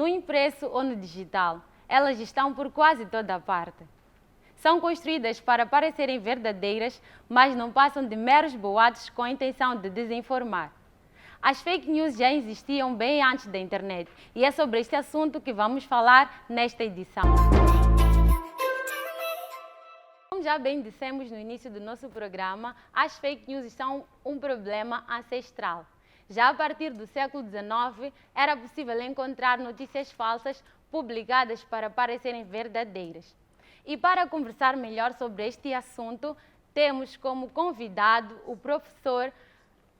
no impresso ou no digital. Elas estão por quase toda a parte. São construídas para parecerem verdadeiras, mas não passam de meros boatos com a intenção de desinformar. As fake news já existiam bem antes da internet e é sobre este assunto que vamos falar nesta edição. Como já bem dissemos no início do nosso programa, as fake news são um problema ancestral. Já a partir do século XIX, era possível encontrar notícias falsas publicadas para parecerem verdadeiras. E para conversar melhor sobre este assunto, temos como convidado o professor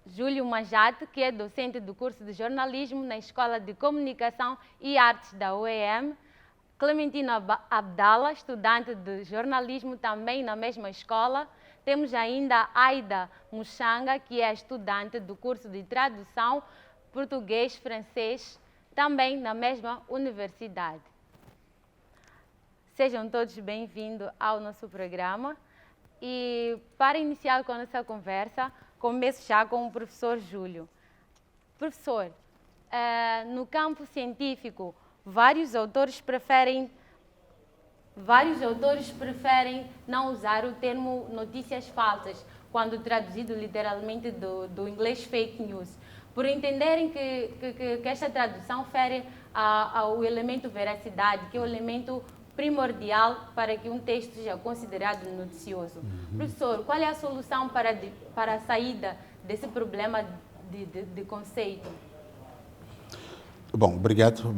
Júlio Majate, que é docente do curso de jornalismo na Escola de Comunicação e Artes da UEM, Clementina Abdala, estudante de jornalismo também na mesma escola. Temos ainda Aida Muxanga, que é estudante do curso de tradução português-francês, também na mesma universidade. Sejam todos bem-vindos ao nosso programa. E para iniciar com a nossa conversa, começo já com o professor Júlio. Professor, no campo científico, vários autores preferem não usar o termo notícias falsas, quando traduzido literalmente do inglês fake news, por entenderem que esta tradução fere ao elemento veracidade, que é o elemento primordial para que um texto seja considerado noticioso. Professor, qual é a solução para a saída desse problema de conceito? Bom, obrigado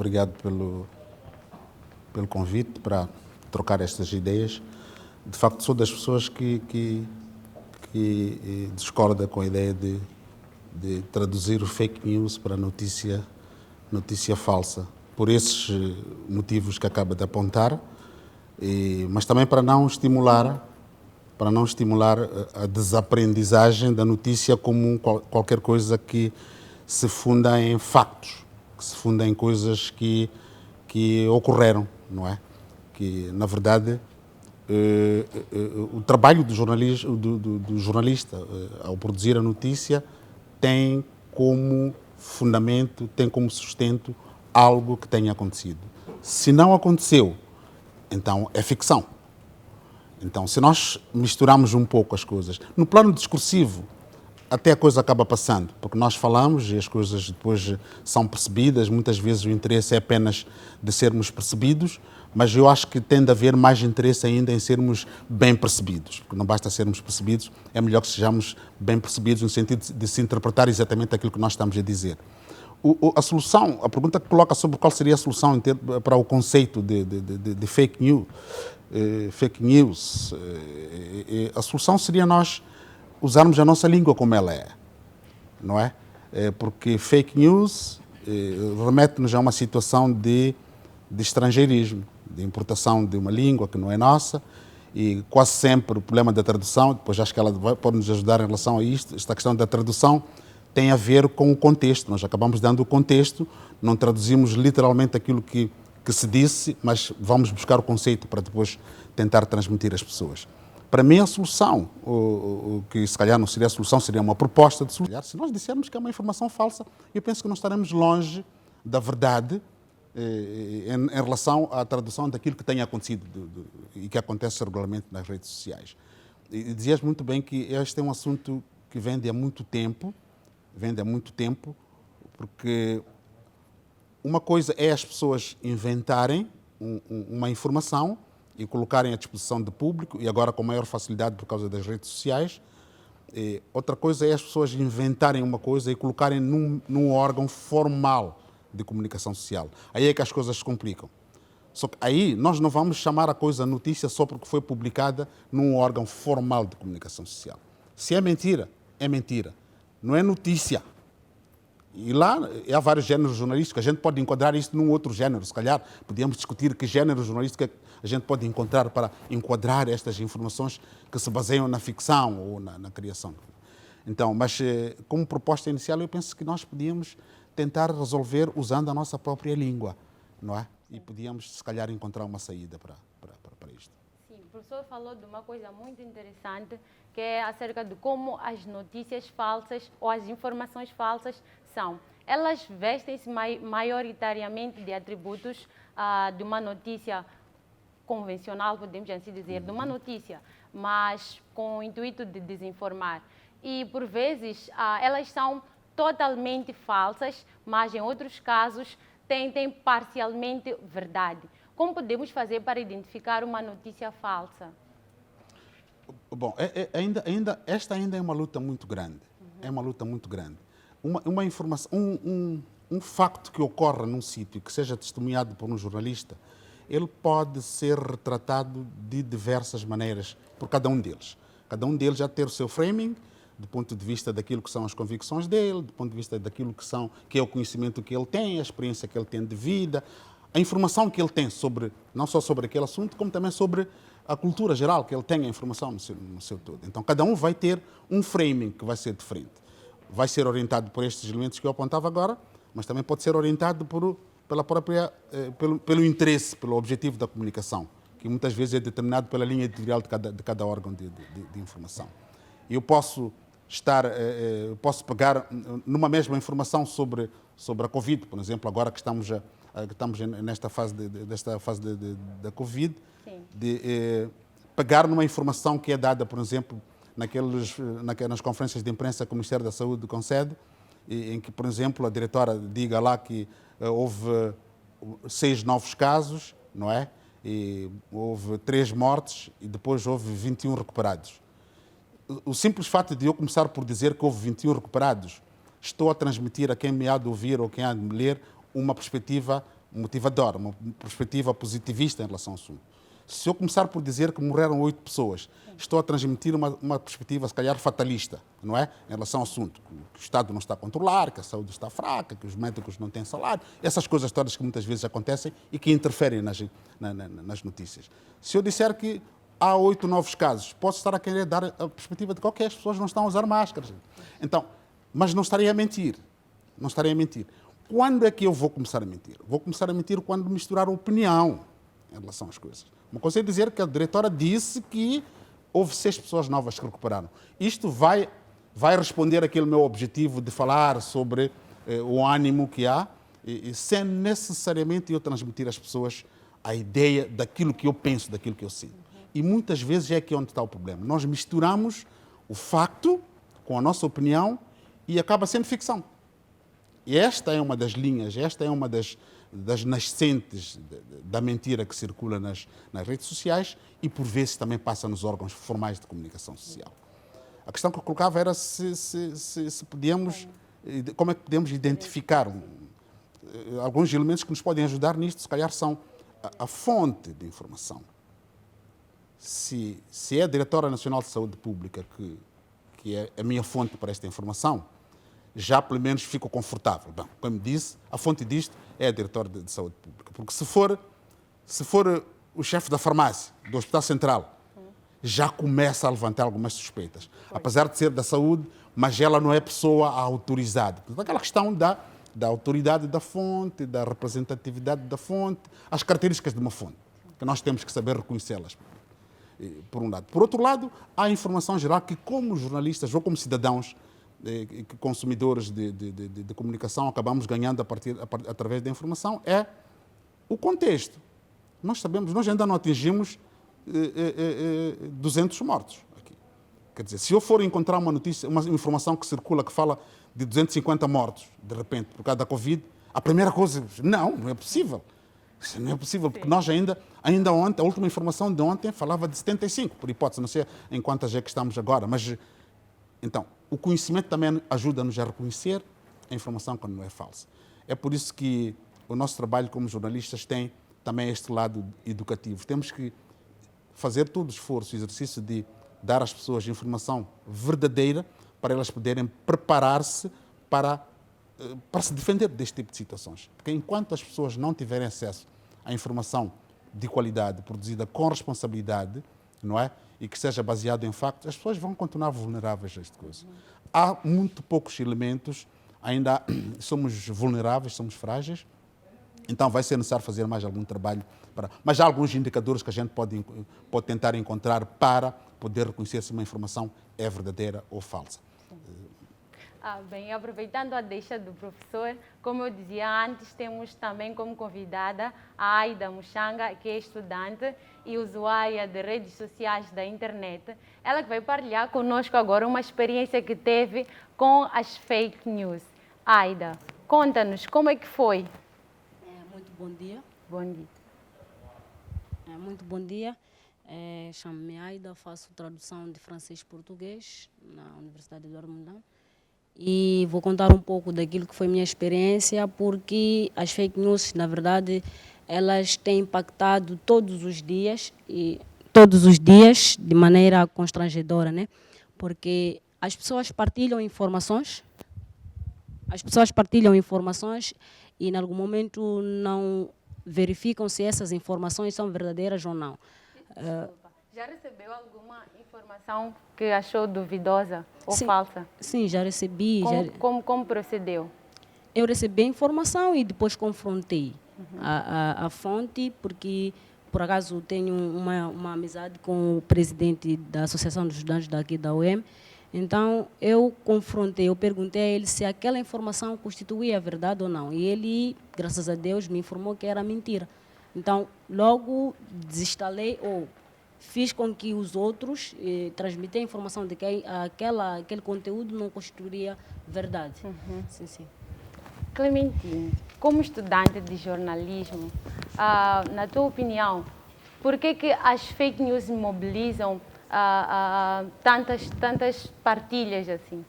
pelo convite para trocar estas ideias. De facto, sou das pessoas que discorda com a ideia de traduzir o fake news para notícia falsa, por esses motivos que acaba de apontar, mas também para não estimular a desaprendizagem da notícia como qualquer coisa que se funda em factos, que se funda em coisas que ocorreram, não é? Que, na verdade, o trabalho do jornalista ao produzir a notícia tem como fundamento, tem como sustento algo que tenha acontecido. Se não aconteceu, então é ficção. Então, se nós misturarmos um pouco as coisas, no plano discursivo, até a coisa acaba passando, porque nós falamos e as coisas depois são percebidas, muitas vezes o interesse é apenas de sermos percebidos, mas eu acho que tem de haver mais interesse ainda em sermos bem percebidos, porque não basta sermos percebidos, é melhor que sejamos bem percebidos no sentido de se interpretar exatamente aquilo que nós estamos a dizer. A solução, a pergunta que coloca sobre qual seria a solução para o conceito de fake news, a solução seria nós usarmos a nossa língua como ela é, não é? Porque fake news remete-nos a uma situação de estrangeirismo, de importação de uma língua que não é nossa, e quase sempre o problema da tradução, depois acho que ela pode nos ajudar em relação a isto, esta questão da tradução tem a ver com o contexto. Nós acabamos dando o contexto, não traduzimos literalmente aquilo que se disse, mas vamos buscar o conceito para depois tentar transmitir às pessoas. Para mim, a solução, o que se calhar não seria a solução, seria uma proposta de solução. Se nós dissermos que é uma informação falsa, eu penso que não estaremos longe da verdade em relação à tradução daquilo que tenha acontecido e que acontece regularmente nas redes sociais. E dizias muito bem que este é um assunto que vem de há muito tempo, porque uma coisa é as pessoas inventarem uma informação e colocarem à disposição do público, e agora com maior facilidade por causa das redes sociais. Outra coisa é as pessoas inventarem uma coisa e colocarem num órgão formal de comunicação social. Aí é que as coisas se complicam. Só que aí nós não vamos chamar a coisa notícia só porque foi publicada num órgão formal de comunicação social. Se é mentira, é mentira. Não é notícia. E lá há vários géneros jornalísticos, a gente pode enquadrar isto num outro género. Se calhar podíamos discutir que género jornalístico a gente pode encontrar para enquadrar estas informações que se baseiam na ficção ou na criação. Então, mas como proposta inicial, eu penso que nós podíamos tentar resolver usando a nossa própria língua, não é? E podíamos, se calhar, encontrar uma saída para isto. Sim, o professor falou de uma coisa muito interessante, que é acerca de como as notícias falsas ou as informações falsas são. elas vestem-se maioritariamente de atributos de uma notícia convencional, podemos assim dizer, de uma notícia, mas com o intuito de desinformar. E, por vezes, elas são totalmente falsas, mas, em outros casos, têm parcialmente verdade. Como podemos fazer para identificar uma notícia falsa? Bom, esta ainda é uma luta muito grande. É uma luta muito grande. Uma informação, um facto que ocorra num sítio, que seja testemunhado por um jornalista, ele pode ser retratado de diversas maneiras por cada um deles. Cada um deles já ter o seu framing, do ponto de vista daquilo que são as convicções dele, do ponto de vista daquilo que é o conhecimento que ele tem, a experiência que ele tem de vida, a informação que ele tem sobre, não só sobre aquele assunto, como também sobre a cultura geral, que ele tem a informação no seu todo. Então, cada um vai ter um framing que vai ser diferente. Vai ser orientado por estes elementos que eu apontava agora, mas também pode ser orientado pelo interesse, pelo objetivo da comunicação, que muitas vezes é determinado pela linha editorial de cada órgão de informação. Eu posso pegar numa mesma informação sobre a Covid, por exemplo, agora que estamos nesta fase da Covid, pegar numa informação que é dada, por exemplo, nas conferências de imprensa que o Ministério da Saúde concede, em que, por exemplo, a diretora diga lá que houve 6 novos casos, não é? E houve 3 mortes e depois houve 21 recuperados. O simples fato de eu começar por dizer que houve 21 recuperados, estou a transmitir a quem me há de ouvir ou quem há de me ler uma perspectiva motivadora, uma perspectiva positivista em relação ao assunto. Se eu começar por dizer que morreram 8 pessoas, estou a transmitir uma perspectiva, se calhar, fatalista, não é? Em relação ao assunto. Que o Estado não está a controlar, que a saúde está fraca, que os médicos não têm salário, essas coisas todas que muitas vezes acontecem e que interferem nas notícias. Se eu disser que há 8 novos casos, posso estar a querer dar a perspectiva de que as pessoas não estão a usar máscaras. Então, mas não estarei a mentir. Não estarei a mentir. Quando é que eu vou começar a mentir? Vou começar a mentir quando misturar opinião em relação às coisas. Uma coisa é dizer que a diretora disse que houve 6 pessoas novas que recuperaram. Isto vai responder àquele meu objetivo de falar sobre o ânimo que há, sem necessariamente eu transmitir às pessoas a ideia daquilo que eu penso, daquilo que eu sinto. E muitas vezes é aqui onde está o problema. Nós misturamos o facto com a nossa opinião e acaba sendo ficção. E esta é uma das linhas, esta é uma das nascentes da mentira que circula nas redes sociais e, por vezes, também passa nos órgãos formais de comunicação social. A questão que eu colocava era como é que podemos identificar alguns elementos que nos podem ajudar nisto, se calhar são a fonte de informação. Se é a Diretora Nacional de Saúde Pública que é a minha fonte para esta informação, já pelo menos fico confortável. Bom, como disse, a fonte disto é a Diretora de Saúde Pública. Porque se for o chefe da farmácia, do Hospital Central, já começa a levantar algumas suspeitas. Apesar de ser da saúde, mas ela não é pessoa autorizada. Portanto, aquela questão da autoridade da fonte, da representatividade da fonte, as características de uma fonte, que nós temos que saber reconhecê-las, por um lado. Por outro lado, há a informação geral que, como jornalistas ou como cidadãos, consumidores de comunicação, acabamos ganhando através da informação, é o contexto. Nós sabemos, nós ainda não atingimos 200 mortos aqui. Quer dizer, se eu for encontrar uma notícia, uma informação que circula, que fala de 250 mortos, de repente, por causa da Covid, a primeira coisa, não é possível. Isso não é possível, porque nós ainda ontem, a última informação de ontem falava de 75, por hipótese, não sei em quantas é que estamos agora, mas, então, o conhecimento também ajuda-nos a reconhecer a informação quando não é falsa. É por isso que o nosso trabalho como jornalistas tem também este lado educativo. Temos que fazer todo o esforço, o exercício de dar às pessoas informação verdadeira para elas poderem preparar-se para se defender deste tipo de situações. Porque enquanto as pessoas não tiverem acesso à informação de qualidade, produzida com responsabilidade, não é? E que seja baseado em factos, as pessoas vão continuar vulneráveis a esta coisa. Há muito poucos elementos, ainda somos vulneráveis, somos frágeis, então vai ser necessário fazer mais algum trabalho. Mas há alguns indicadores que a gente pode tentar encontrar para poder reconhecer se uma informação é verdadeira ou falsa. Bem, aproveitando a deixa do professor, como eu dizia antes, temos também como convidada a Aida Muxanga, que é estudante e usuária de redes sociais da internet. Ela que vai partilhar conosco agora uma experiência que teve com as fake news. Aida, conta-nos como é que foi. Muito bom dia. Bom dia. Muito bom dia. Chamo-me Aida, faço tradução de francês-português na Universidade do Armundão. E vou contar um pouco daquilo que foi minha experiência, porque as fake news, na verdade, elas têm impactado todos os dias de maneira constrangedora, né? Porque as pessoas partilham informações e, em algum momento, não verificam se essas informações são verdadeiras ou não. Desculpa. Já recebeu alguma informação que achou duvidosa ou falsa? Sim, já recebi. Como procedeu? Eu recebi a informação e depois confrontei a fonte, porque, por acaso, tenho uma amizade com o presidente da Associação dos Estudantes daqui da UEM. Então, eu confrontei, eu perguntei a ele se aquela informação constituía verdade ou não. E ele, graças a Deus, me informou que era mentira. Então, logo desinstalei ou fiz com que os outros transmitissem a informação de que aquele conteúdo não constituiria verdade. Sim, sim. Clementine, como estudante de jornalismo, na tua opinião, por que as fake news mobilizam tantas partilhas assim?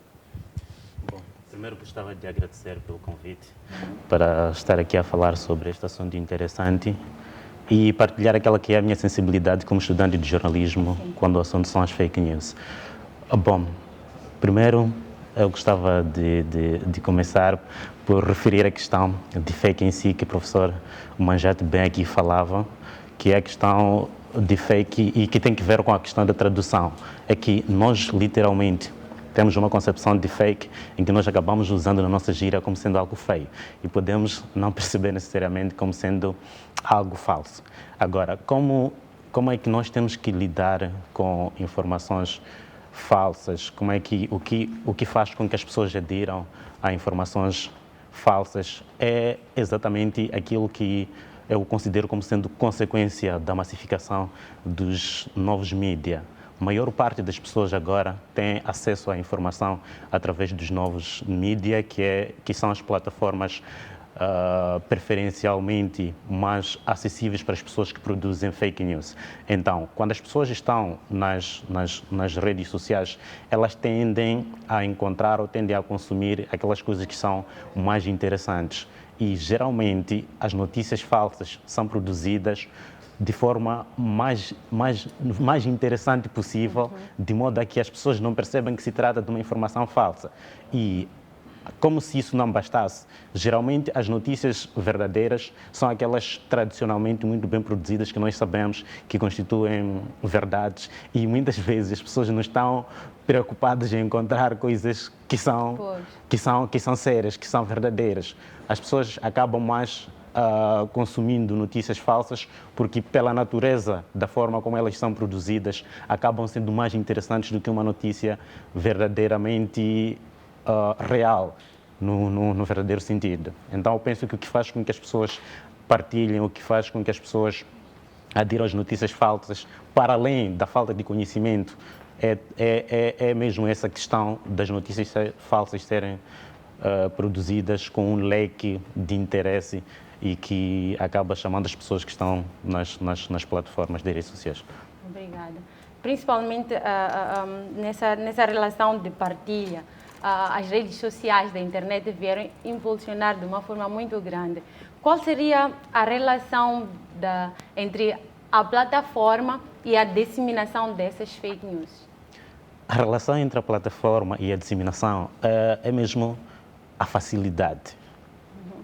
Bom, primeiro gostava de agradecer pelo convite para estar aqui a falar sobre este assunto interessante e partilhar aquela que é a minha sensibilidade como estudante de jornalismo quando o assunto são as fake news. Bom, primeiro eu gostava de começar por referir a questão de fake em si, que o professor Manjate bem aqui falava, que é a questão de fake e que tem que ver com a questão da tradução. É que nós, literalmente, temos uma concepção de fake em que nós acabamos usando na nossa gíria como sendo algo feio e podemos não perceber necessariamente como sendo algo falso. Agora, como é que nós temos que lidar com informações falsas? O que faz com que as pessoas adiram a informações falsas é exatamente aquilo que eu considero como sendo consequência da massificação dos novos mídias. A maior parte das pessoas agora tem acesso à informação através dos novos mídias, que são as plataformas preferencialmente mais acessíveis para as pessoas que produzem fake news. Então, quando as pessoas estão nas redes sociais, elas tendem a encontrar ou tendem a consumir aquelas coisas que são mais interessantes. E, geralmente, as notícias falsas são produzidas de forma mais interessante possível, de modo a que as pessoas não percebam que se trata de uma informação falsa. E, como se isso não bastasse, geralmente as notícias verdadeiras são aquelas tradicionalmente muito bem produzidas, que nós sabemos que constituem verdades, e muitas vezes as pessoas não estão preocupadas em encontrar coisas que são sérias, que são verdadeiras. As pessoas acabam mais consumindo notícias falsas porque, pela natureza da forma como elas são produzidas, acabam sendo mais interessantes do que uma notícia verdadeiramente real, no verdadeiro sentido. Então, eu penso que o que faz com que as pessoas partilhem, o que faz com que as pessoas adiram às notícias falsas, para além da falta de conhecimento, é mesmo essa questão das notícias falsas serem produzidas com um leque de interesse e que acaba chamando as pessoas que estão nas plataformas de redes sociais. Obrigada. Principalmente nessa relação de partilha, as redes sociais da internet vieram impulsionar de uma forma muito grande. Qual seria a relação entre a plataforma e a disseminação dessas fake news? A relação entre a plataforma e a disseminação é mesmo a facilidade.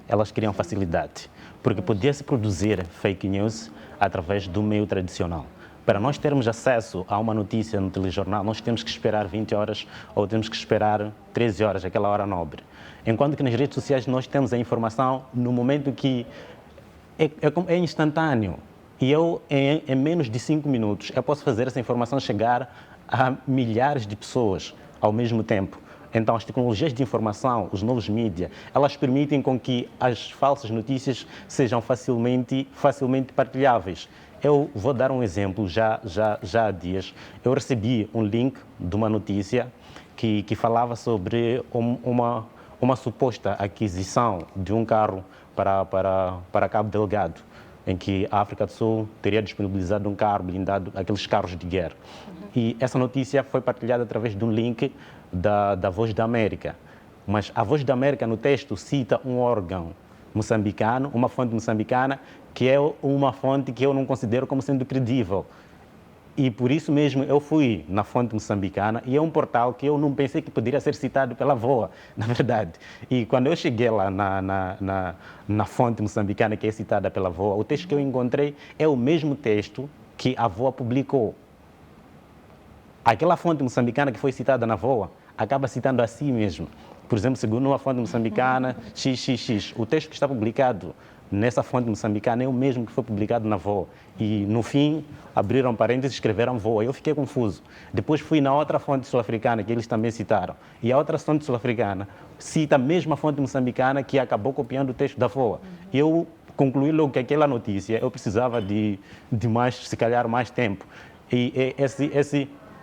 Elas criam facilidade, porque podia-se produzir fake news através do meio tradicional. Para nós termos acesso a uma notícia no telejornal, nós temos que esperar 20 horas ou temos que esperar 13 horas, aquela hora nobre. Enquanto que nas redes sociais nós temos a informação no momento que é instantâneo. E em menos de 5 minutos, eu posso fazer essa informação chegar a milhares de pessoas ao mesmo tempo. Então, as tecnologias de informação, os novos mídias, elas permitem com que as falsas notícias sejam facilmente partilháveis. Eu vou dar um exemplo. Já há dias, eu recebi um link de uma notícia que falava sobre uma suposta aquisição de um carro para Cabo Delgado, em que a África do Sul teria disponibilizado um carro blindado, aqueles carros de guerra. E essa notícia foi partilhada através de um link da Voz da América. Mas a Voz da América, no texto, cita um órgão moçambicano, uma fonte moçambicana, que é uma fonte que eu não considero como sendo credível. E por isso mesmo eu fui na fonte moçambicana, e é um portal que eu não pensei que poderia ser citado pela VOA, na verdade. E quando eu cheguei lá na fonte moçambicana, que é citada pela VOA, o texto que eu encontrei é o mesmo texto que a VOA publicou. Aquela fonte moçambicana que foi citada na VOA acaba citando a si mesmo. Por exemplo, segundo uma fonte moçambicana, XXX. O texto que está publicado nessa fonte moçambicana é o mesmo que foi publicado na VOA. E, no fim, abriram parênteses e escreveram VOA. Eu fiquei confuso. Depois fui na outra fonte sul-africana, que eles também citaram. E a outra fonte sul-africana cita a mesma fonte moçambicana que acabou copiando o texto da VOA. E eu concluí logo que aquela notícia eu precisava de mais, se calhar, mais tempo. E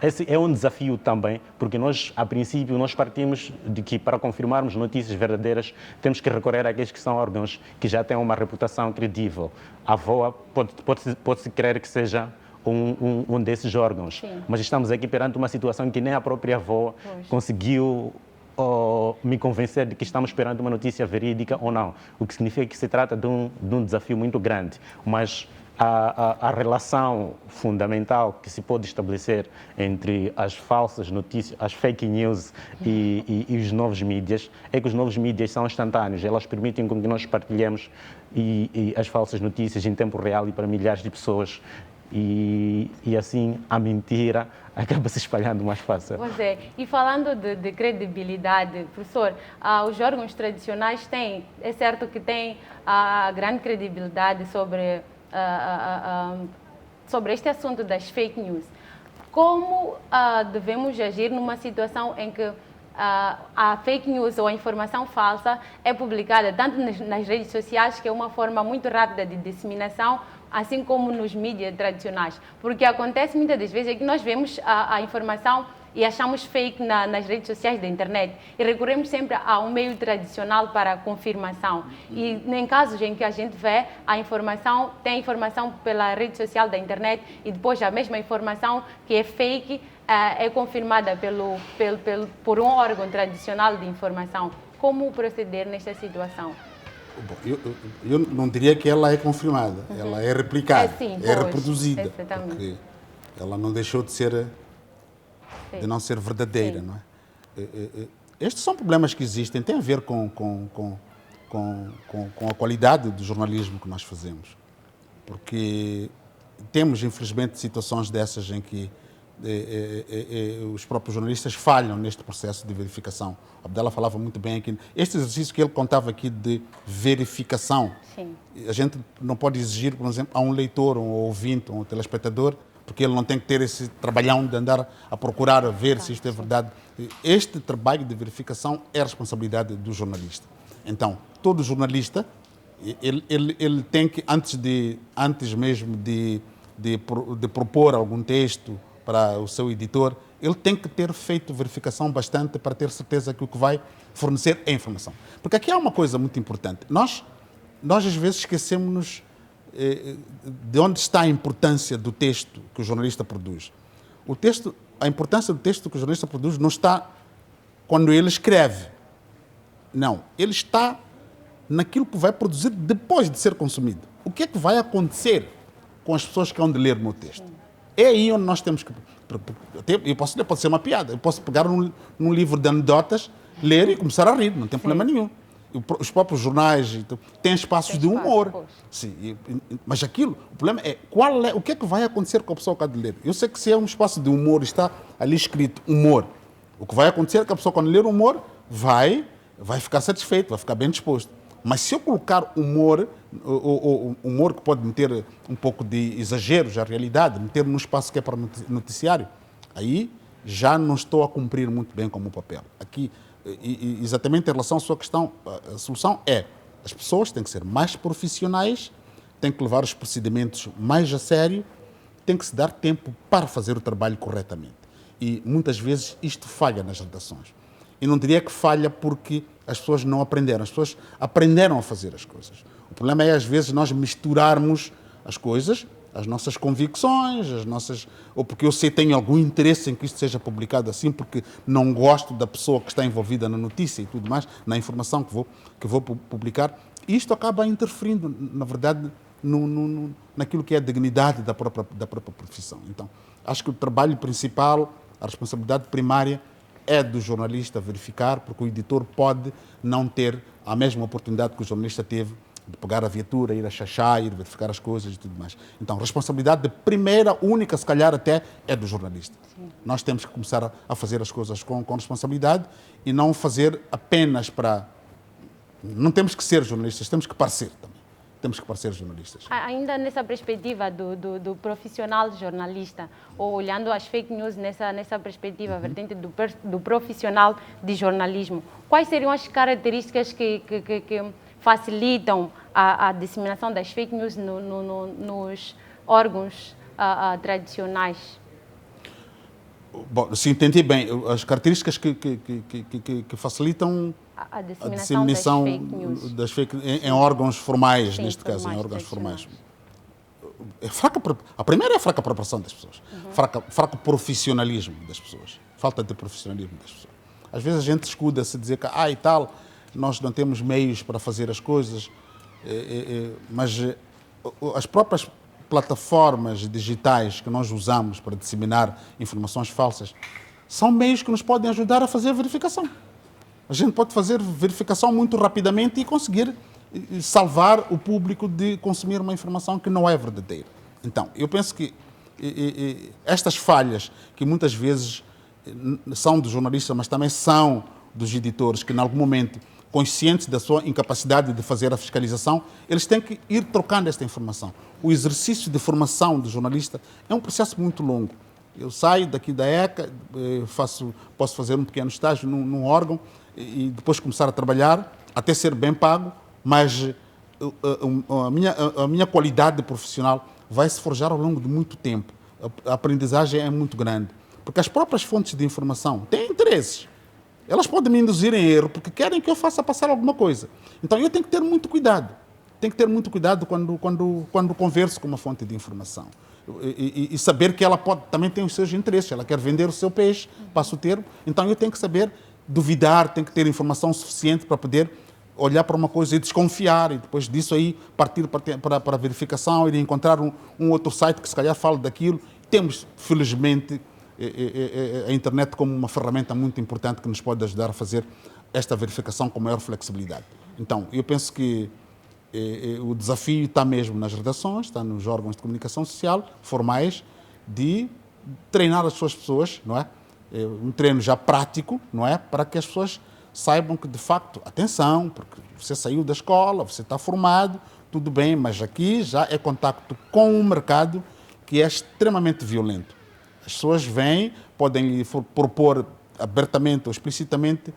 esse é um desafio também, porque nós, a princípio, nós partimos de que para confirmarmos notícias verdadeiras temos que recorrer àqueles que são órgãos que já têm uma reputação credível. A VOA pode-se crer que seja um desses órgãos. Sim. Mas estamos aqui perante uma situação que nem a própria VOA conseguiu me convencer de que estamos perante uma notícia verídica ou não. O que significa que se trata de um desafio muito grande. Mas a relação fundamental que se pode estabelecer entre as falsas notícias, as fake news e os novos mídias, é que os novos mídias são instantâneos. Elas permitem que nós partilhemos as falsas notícias em tempo real e para milhares de pessoas. E assim a mentira acaba se espalhando mais fácil. Pois é. E falando de credibilidade, professor, os órgãos tradicionais têm, é certo que têm grande credibilidade sobre este assunto das fake news. Como devemos agir numa situação em que a fake news ou a informação falsa é publicada tanto nas redes sociais, que é uma forma muito rápida de disseminação, assim como nos mídias tradicionais? Porque acontece muitas das vezes é que nós vemos a informação e achamos fake nas redes sociais da internet e recorremos sempre a um meio tradicional para a confirmação. E em casos em que a gente vê tem informação pela rede social da internet e depois a mesma informação que é fake é confirmada por um órgão tradicional de informação. Como proceder nesta situação? Bom, eu não diria que ela é confirmada, ela é replicada, é reproduzida, porque ela não deixou de não ser verdadeira, não é? Estes são problemas que existem, têm a ver com a qualidade do jornalismo que nós fazemos, porque temos, infelizmente, situações dessas em que os próprios jornalistas falham neste processo de verificação. A Abdala falava muito bem aqui. Este exercício que ele contava aqui de verificação, sim, a gente não pode exigir, por exemplo, a um leitor, um ouvinte, um telespectador, porque ele não tem que ter esse trabalhão de andar a procurar, a ver se isto é verdade. Este trabalho de verificação é a responsabilidade do jornalista. Então, todo jornalista, ele tem que, antes mesmo de propor algum texto para o seu editor, ele tem que ter feito verificação bastante para ter certeza que o que vai fornecer é informação. Porque aqui há uma coisa muito importante. Nós às vezes esquecemos-nos de onde está a importância do texto que o jornalista produz. A importância do texto que o jornalista produz não está quando ele escreve. Não, ele está naquilo que vai produzir depois de ser consumido. O que é que vai acontecer com as pessoas que vão ler o meu texto? É aí onde nós temos que... Pode ser uma piada. Eu posso pegar num livro de anedotas, ler e começar a rir, não tem problema nenhum. Os próprios jornais têm espaços de humor. Sim, mas o problema é o que é que vai acontecer com a pessoa que há de ler. Eu sei que se é um espaço de humor, está ali escrito humor, o que vai acontecer é que a pessoa, quando ler humor, vai ficar satisfeito, vai ficar bem disposto. Mas se eu colocar humor que pode meter um pouco de exageros à realidade, meter num espaço que é para noticiário, aí já não estou a cumprir muito bem como papel. Aqui, exatamente em relação à sua questão, a solução é: as pessoas têm que ser mais profissionais, têm que levar os procedimentos mais a sério, tem que se dar tempo para fazer o trabalho corretamente. E muitas vezes isto falha nas redações. E não diria que falha porque as pessoas não aprenderam, as pessoas aprenderam a fazer as coisas. O problema é, às vezes, nós misturarmos as coisas, as nossas convicções, ou porque eu sei, tenho algum interesse em que isto seja publicado assim, porque não gosto da pessoa que está envolvida na notícia e tudo mais, na informação que vou publicar. E isto acaba interferindo, na verdade, naquilo que é a dignidade da própria profissão. Então, acho que o trabalho principal, a responsabilidade primária é do jornalista verificar, porque o editor pode não ter a mesma oportunidade que o jornalista teve de pegar a viatura, ir a Xaxá, ir verificar as coisas e tudo mais. Então, a responsabilidade de primeira, única, se calhar até, é do jornalista. Sim. Nós temos que começar a fazer as coisas com responsabilidade e não fazer apenas para... Não temos que ser jornalistas, temos que parecer também. Temos que parecer jornalistas. Ainda nessa perspectiva do profissional jornalista, ou olhando as fake news nessa perspectiva, vertente do profissional de jornalismo, quais seriam as características que facilitam a disseminação das fake news nos órgãos tradicionais? Bom, se entendi bem, as características que facilitam a disseminação das fake news em órgãos formais, sim, neste caso, em órgãos formais. A primeira é a fraca preparação das pessoas, fraco profissionalismo das pessoas, falta de profissionalismo das pessoas. Às vezes a gente escuda-se dizer que, e tal, nós não temos meios para fazer as coisas, mas as próprias plataformas digitais que nós usamos para disseminar informações falsas são meios que nos podem ajudar a fazer verificação. A gente pode fazer verificação muito rapidamente e conseguir salvar o público de consumir uma informação que não é verdadeira. Então, eu penso que estas falhas, que muitas vezes são dos jornalistas, mas também são dos editores, que em algum momento, conscientes da sua incapacidade de fazer a fiscalização, eles têm que ir trocando esta informação. O exercício de formação do jornalista é um processo muito longo. Eu saio daqui da ECA, posso fazer um pequeno estágio num órgão e depois começar a trabalhar, até ser bem pago, mas a minha qualidade profissional vai se forjar ao longo de muito tempo. A aprendizagem é muito grande, porque as próprias fontes de informação têm interesses. Elas podem me induzir em erro porque querem que eu faça passar alguma coisa. Então eu tenho que ter muito cuidado. Tenho que ter muito cuidado quando converso com uma fonte de informação. E saber que ela também tem os seus interesses. Ela quer vender o seu peixe, passa o termo. Então eu tenho que saber duvidar, tenho que ter informação suficiente para poder olhar para uma coisa e desconfiar. E depois disso aí partir para a verificação e encontrar um outro site que se calhar fala daquilo. Temos, felizmente, a internet como uma ferramenta muito importante que nos pode ajudar a fazer esta verificação com maior flexibilidade. Então, eu penso que o desafio está mesmo nas redações, está nos órgãos de comunicação social formais, de treinar as suas pessoas, não é? Um treino já prático, não é? Para que as pessoas saibam que, de facto, atenção, porque você saiu da escola, você está formado, tudo bem, mas aqui já é contacto com um mercado que é extremamente violento. As pessoas vêm, podem lhe propor abertamente ou explicitamente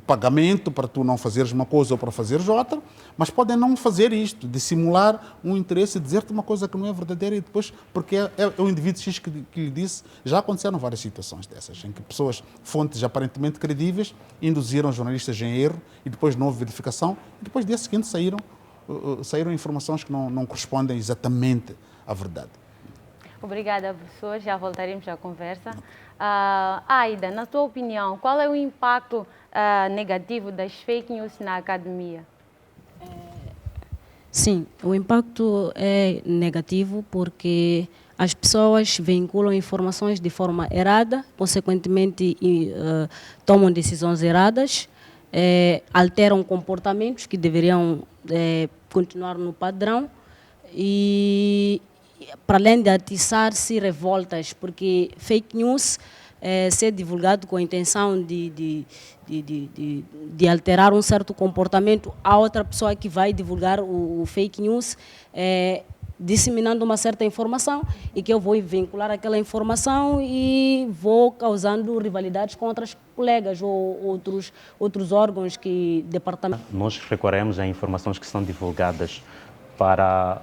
pagamento para tu não fazeres uma coisa ou para fazeres outra, mas podem não fazer isto, dissimular um interesse e dizer-te uma coisa que não é verdadeira e depois, porque é o indivíduo X que lhe disse. Já aconteceram várias situações dessas, em que pessoas, fontes aparentemente credíveis, induziram jornalistas em erro e depois não houve verificação e depois no dia seguinte saíram informações que não correspondem exatamente à verdade. Obrigada, professor. Já voltaremos à conversa. Aida, na tua opinião, qual é o impacto negativo das fake news na academia? Sim, o impacto é negativo porque as pessoas vinculam informações de forma errada, consequentemente tomam decisões erradas, alteram comportamentos que deveriam continuar no padrão e, para além de atiçar-se revoltas, porque fake news ser divulgado com a intenção de alterar um certo comportamento, a outra pessoa que vai divulgar o fake news disseminando uma certa informação e que eu vou vincular aquela informação e vou causando rivalidades com outras colegas ou outros órgãos que departamentos. Nós recorremos a informações que são divulgadas para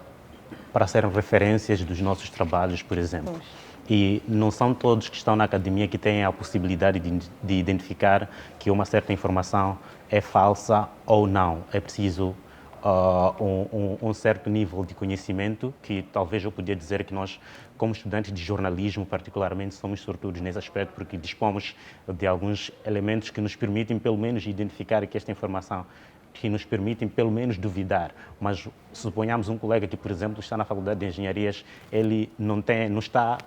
serem referências dos nossos trabalhos, por exemplo. E não são todos que estão na academia que têm a possibilidade de identificar que uma certa informação é falsa ou não. É preciso um certo nível de conhecimento que talvez eu podia dizer que nós, como estudantes de jornalismo particularmente, somos sortudos nesse aspecto porque dispomos de alguns elementos que nos permitem pelo menos identificar que esta informação, que nos permitem pelo menos duvidar. Mas suponhamos um colega que, por exemplo, está na Faculdade de Engenharias, ele não está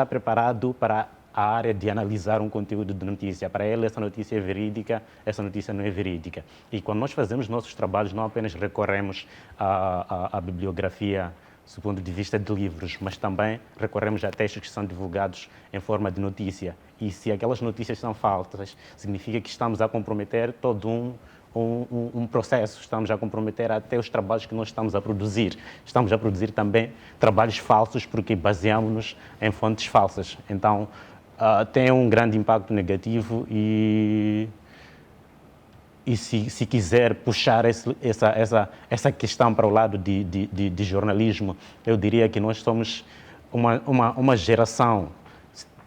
preparado para a área de analisar um conteúdo de notícia. Para ele, essa notícia é verídica, essa notícia não é verídica. E quando nós fazemos nossos trabalhos, não apenas recorremos à bibliografia do ponto de vista de livros, mas também recorremos a textos que são divulgados em forma de notícia. E se aquelas notícias são falsas, significa que estamos a comprometer todo um processo, estamos a comprometer até os trabalhos que nós estamos a produzir. Estamos a produzir também trabalhos falsos porque baseamos-nos em fontes falsas. Então, tem um grande impacto negativo e se quiser puxar essa questão para o lado de jornalismo, eu diria que nós somos uma geração,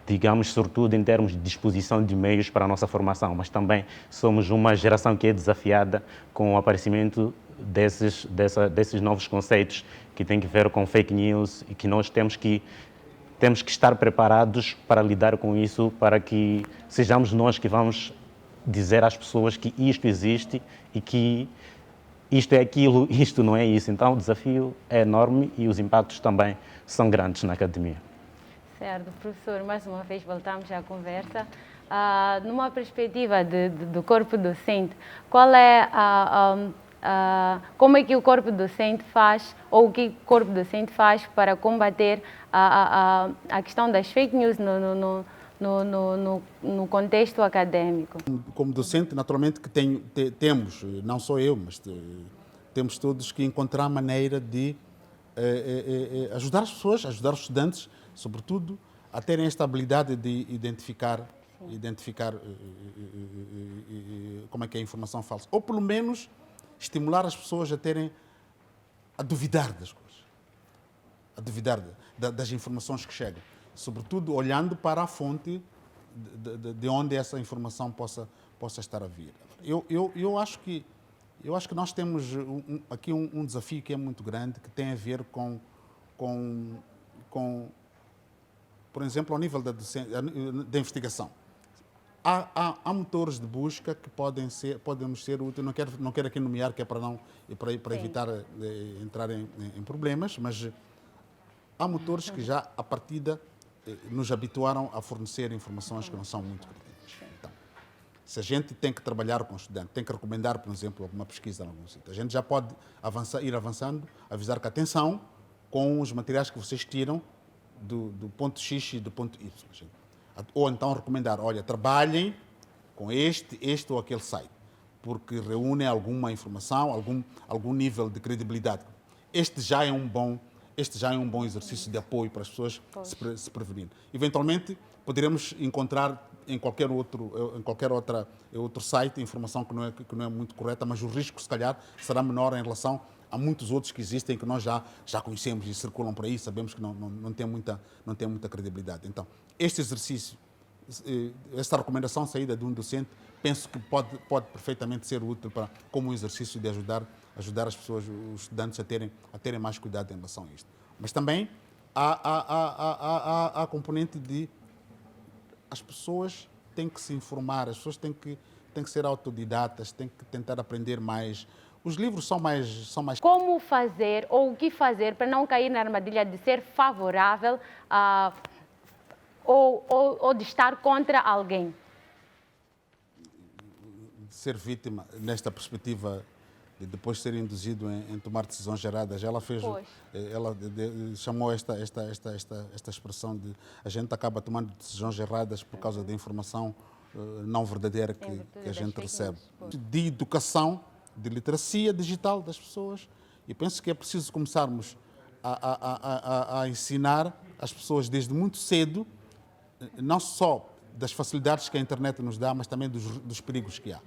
digamos, sortuda em termos de disposição de meios para a nossa formação, mas também somos uma geração que é desafiada com o aparecimento desses novos conceitos que têm que ver com fake news e que nós temos que estar preparados para lidar com isso, para que sejamos nós que vamos dizer às pessoas que isto existe e que isto é aquilo, isto não é isso. Então o desafio é enorme e os impactos também são grandes na academia. Certo, professor, mais uma vez voltamos à conversa. Numa perspectiva do corpo docente, qual é como é que o corpo docente faz, ou o que o corpo docente faz para combater a questão das fake news no contexto acadêmico? Como docente, naturalmente que temos, não só eu, mas temos todos que encontrar maneira de ajudar as pessoas, ajudar os estudantes, sobretudo, a terem esta habilidade de identificar como é que é a informação falsa. Ou, pelo menos, estimular as pessoas a duvidar das coisas, a duvidar das informações que chegam. Sobretudo, olhando para a fonte de onde essa informação possa estar a vir. Eu acho que nós temos aqui um desafio que é muito grande, que tem a ver com por exemplo, ao nível da investigação. Há motores de busca que podem nos ser úteis. Não quero aqui nomear, que é para evitar entrar em problemas, mas há motores que já, à partida, nos habituaram a fornecer informações que não são muito credíveis. Então, se a gente tem que trabalhar com o estudante, tem que recomendar, por exemplo, alguma pesquisa em algum sítio, a gente já pode ir avançando, avisar que atenção com os materiais que vocês tiram do ponto X e do ponto Y. Ou então recomendar, olha, trabalhem com este ou aquele site, porque reúne alguma informação, algum nível de credibilidade. Este já é um bom exercício de apoio para as pessoas se prevenirem. Eventualmente, poderemos encontrar em qualquer outro site informação que não é muito correta, mas o risco, se calhar, será menor em relação a muitos outros que existem, que nós já conhecemos e circulam por aí, sabemos que não tem muita credibilidade. Então, este exercício, esta recomendação saída de um docente, penso que pode perfeitamente ser útil como um exercício de ajudar as pessoas, os estudantes, a terem mais cuidado em relação a isto. Mas também há a componente de as pessoas têm que se informar, as pessoas têm que ser autodidatas, têm que tentar aprender mais. Os livros são mais... Como fazer ou o que fazer para não cair na armadilha de ser favorável ou de estar contra alguém? Ser vítima, nesta perspectiva de depois ser induzido em tomar decisões erradas, ela chamou esta expressão de a gente acaba tomando decisões erradas por causa da informação não verdadeira que a gente recebe. De educação, de literacia digital das pessoas, e penso que é preciso começarmos a ensinar as pessoas desde muito cedo, não só das facilidades que a internet nos dá, mas também dos perigos que há.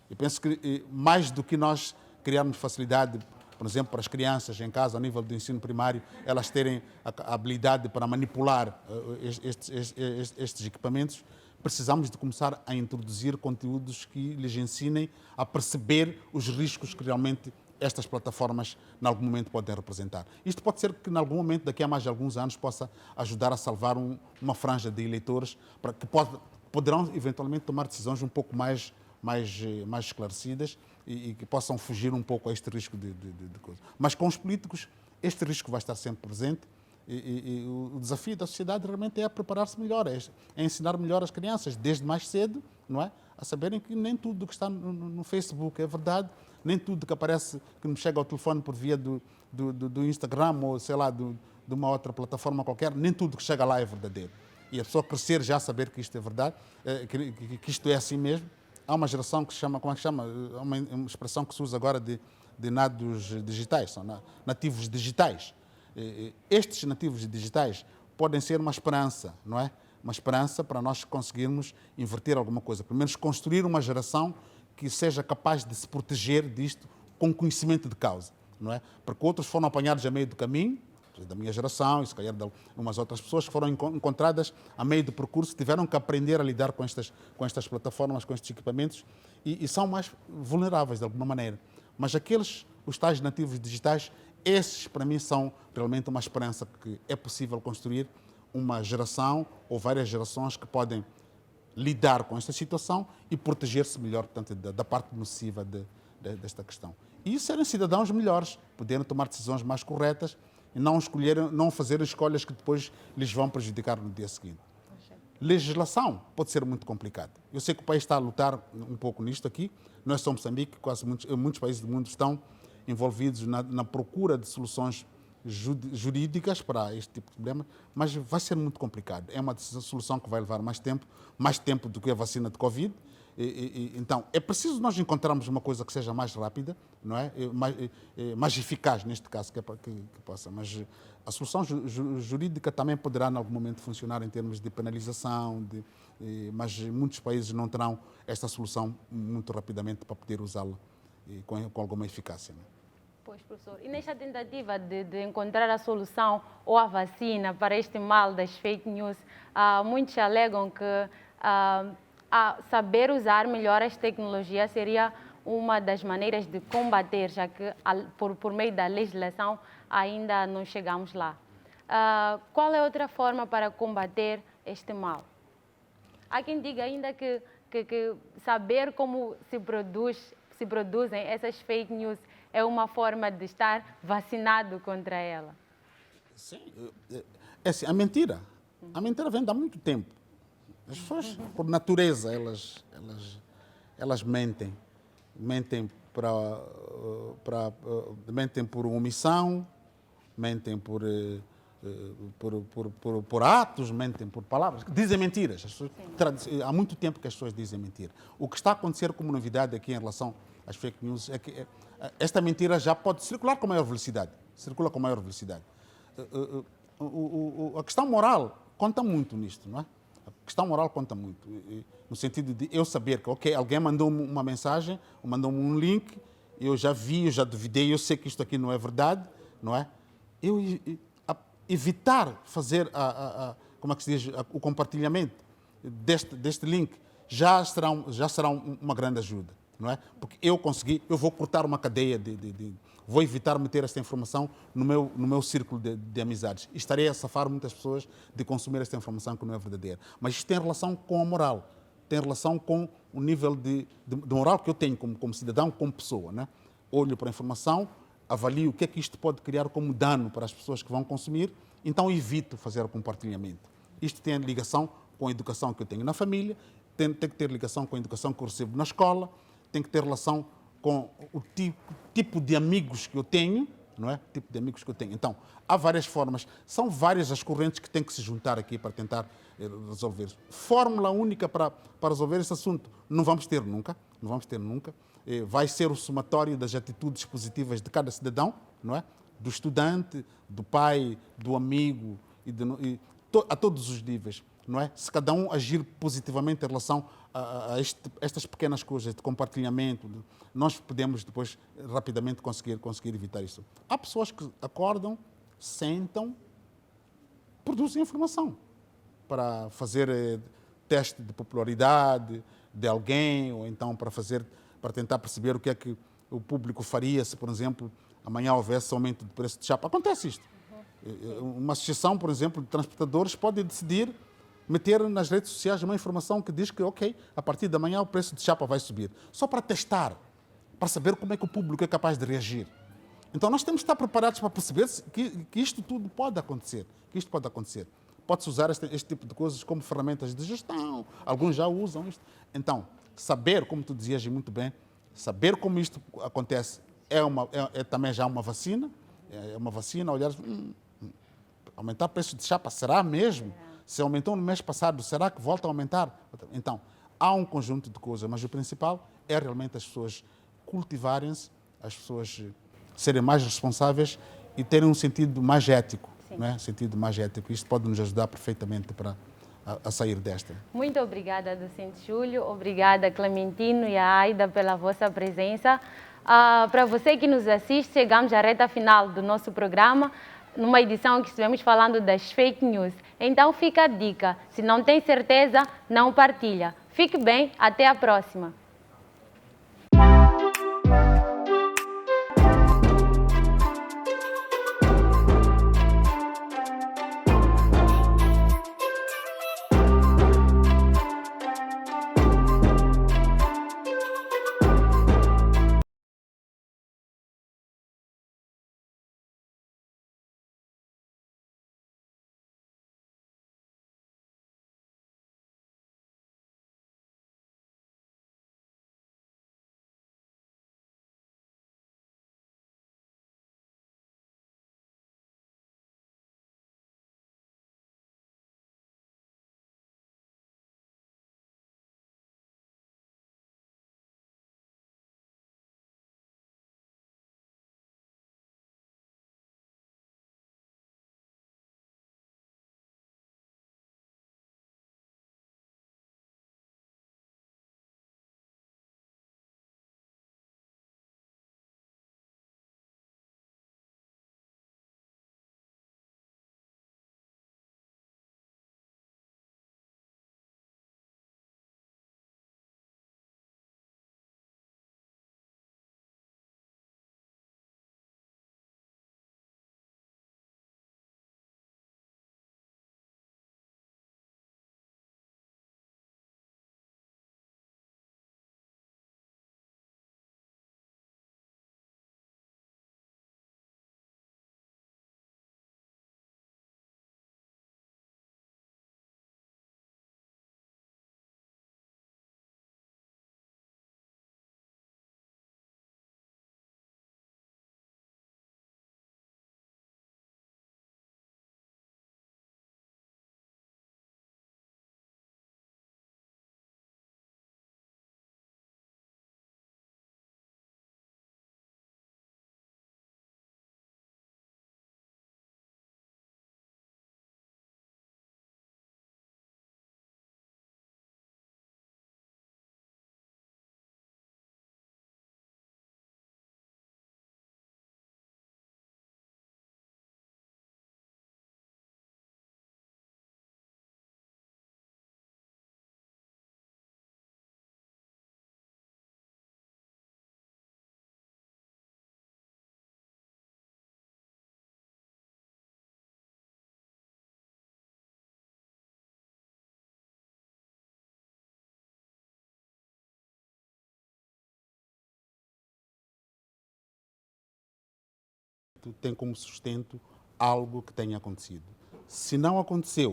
Eu penso que mais do que nós criarmos facilidade, por exemplo, para as crianças em casa, a nível do ensino primário, elas terem a habilidade para manipular estes equipamentos, precisamos de começar a introduzir conteúdos que lhes ensinem a perceber os riscos que realmente estas plataformas, em algum momento, podem representar. Isto pode ser que, em algum momento, daqui a mais de alguns anos, possa ajudar a salvar uma franja de eleitores para que poderão, eventualmente, tomar decisões um pouco mais esclarecidas e que possam fugir um pouco a este risco de coisa. Mas com os políticos, este risco vai estar sempre presente e o desafio da sociedade realmente é preparar-se melhor, é ensinar melhor as crianças, desde mais cedo, não é? A saberem que nem tudo que está no Facebook é verdade, nem tudo que aparece, que me chega ao telefone por via do Instagram ou, sei lá, de uma outra plataforma qualquer, nem tudo que chega lá é verdadeiro. E a pessoa crescer já saber que isto é verdade, que isto é assim mesmo. Há uma geração que se chama, como é que chama? Há uma expressão que se usa agora de nados digitais, são nativos digitais. Estes nativos digitais podem ser uma esperança, não é? Uma esperança para nós conseguirmos inverter alguma coisa, pelo menos construir uma geração que seja capaz de se proteger disto com conhecimento de causa, não é? Porque outros foram apanhados a meio do caminho, da minha geração e se calhar de umas outras pessoas que foram encontradas a meio do percurso, tiveram que aprender a lidar com estas plataformas, com estes equipamentos e são mais vulneráveis de alguma maneira. Mas os tais nativos digitais, esses para mim são realmente uma esperança que é possível construir uma geração ou várias gerações que podem lidar com esta situação e proteger-se melhor, portanto, da parte nociva desta questão. E serem cidadãos melhores, poderem tomar decisões mais corretas e não fazer escolhas que depois lhes vão prejudicar no dia seguinte. Legislação pode ser muito complicado. Eu sei que o país está a lutar um pouco nisto aqui. Nós somos Moçambique, quase muitos países do mundo estão envolvidos na procura de soluções jurídicas para este tipo de problema, mas vai ser muito complicado. É uma solução que vai levar mais tempo do que a vacina de Covid. Então, é preciso nós encontrarmos uma coisa que seja mais rápida, não é? Mais eficaz, neste caso, que possa. Mas a solução jurídica também poderá, em algum momento, funcionar em termos de penalização, mas muitos países não terão esta solução muito rapidamente para poder usá-la com alguma eficácia. Não é? Pois, professor. E nesta tentativa de encontrar a solução ou a vacina para este mal das fake news, muitos alegam que saber usar melhor as tecnologias seria uma das maneiras de combater, já que por meio da legislação ainda não chegamos lá. Qual é outra forma para combater este mal? Há quem diga ainda que saber como se produzem essas fake news é uma forma de estar vacinado contra ela. Sim, é assim, a mentira vem de há muito tempo. As pessoas, por natureza, elas mentem. Mentem mentem por omissão, mentem por atos, mentem por palavras. Dizem mentiras. Há muito tempo que as pessoas dizem mentira. O que está a acontecer como novidade aqui em relação às fake news é que esta mentira já pode circular com maior velocidade. Circula com maior velocidade. A questão moral conta muito nisto, não é? A questão moral conta muito, no sentido de eu saber que, ok, alguém mandou-me uma mensagem, mandou-me um link, eu já vi, eu já duvidei, eu sei que isto aqui não é verdade, não é? Eu evitar fazer como é que se diz, o compartilhamento deste link já será uma grande ajuda, não é? Porque eu vou cortar uma cadeia vou evitar meter esta informação no meu círculo de amizades. E estarei a safar muitas pessoas de consumir esta informação que não é verdadeira. Mas isto tem relação com a moral, tem relação com o nível de moral que eu tenho como cidadão, como pessoa, né? Olho para a informação, avalio o que é que isto pode criar como dano para as pessoas que vão consumir, então evito fazer o compartilhamento. Isto tem ligação com a educação que eu tenho na família, tem que ter ligação com a educação que eu recebo na escola, tem que ter relação com o tipo de amigos que eu tenho, não é? Tipo de amigos que eu tenho. Então, há várias formas, são várias as correntes que têm que se juntar aqui para tentar resolver. Fórmula única para resolver esse assunto não vamos ter nunca, Vai ser o somatório das atitudes positivas de cada cidadão, não é? do estudante, do pai, do amigo, a todos os níveis. Não é? Se cada um agir positivamente em relação a estas pequenas coisas de compartilhamento, nós podemos depois rapidamente conseguir evitar isso. Há pessoas que acordam, sentam, produzem informação para fazer teste de popularidade de alguém, ou então para tentar perceber o que é que o público faria se, por exemplo, amanhã houvesse aumento de preço de chapa. Acontece isto. Uma associação, por exemplo, de transportadores pode decidir meter nas redes sociais uma informação que diz que, ok, a partir de amanhã o preço de chapa vai subir. Só para testar, para saber como é que o público é capaz de reagir. Então nós temos que estar preparados para perceber que isto tudo pode acontecer. Pode-se usar este tipo de coisas como ferramentas de gestão, alguns já usam isto. Então, saber, como tu dizias muito bem, saber como isto acontece é também já uma vacina. É uma vacina, olhar, aumentar o preço de chapa, será mesmo? Se aumentou no mês passado, será que volta a aumentar? Então, há um conjunto de coisas, mas o principal é realmente as pessoas cultivarem-se, as pessoas serem mais responsáveis e terem um sentido mais ético. Não é? Sentido mais ético. Isto pode nos ajudar perfeitamente a sair desta. Muito obrigada, docente Júlio. Obrigada, Clementino e a Aida, pela vossa presença. Para você que nos assiste, chegamos à reta final do nosso programa, numa edição que estivemos falando das fake news. Então fica a dica, se não tem certeza, não partilha. Fique bem, até a próxima. Tem como sustento algo que tenha acontecido. Se não aconteceu,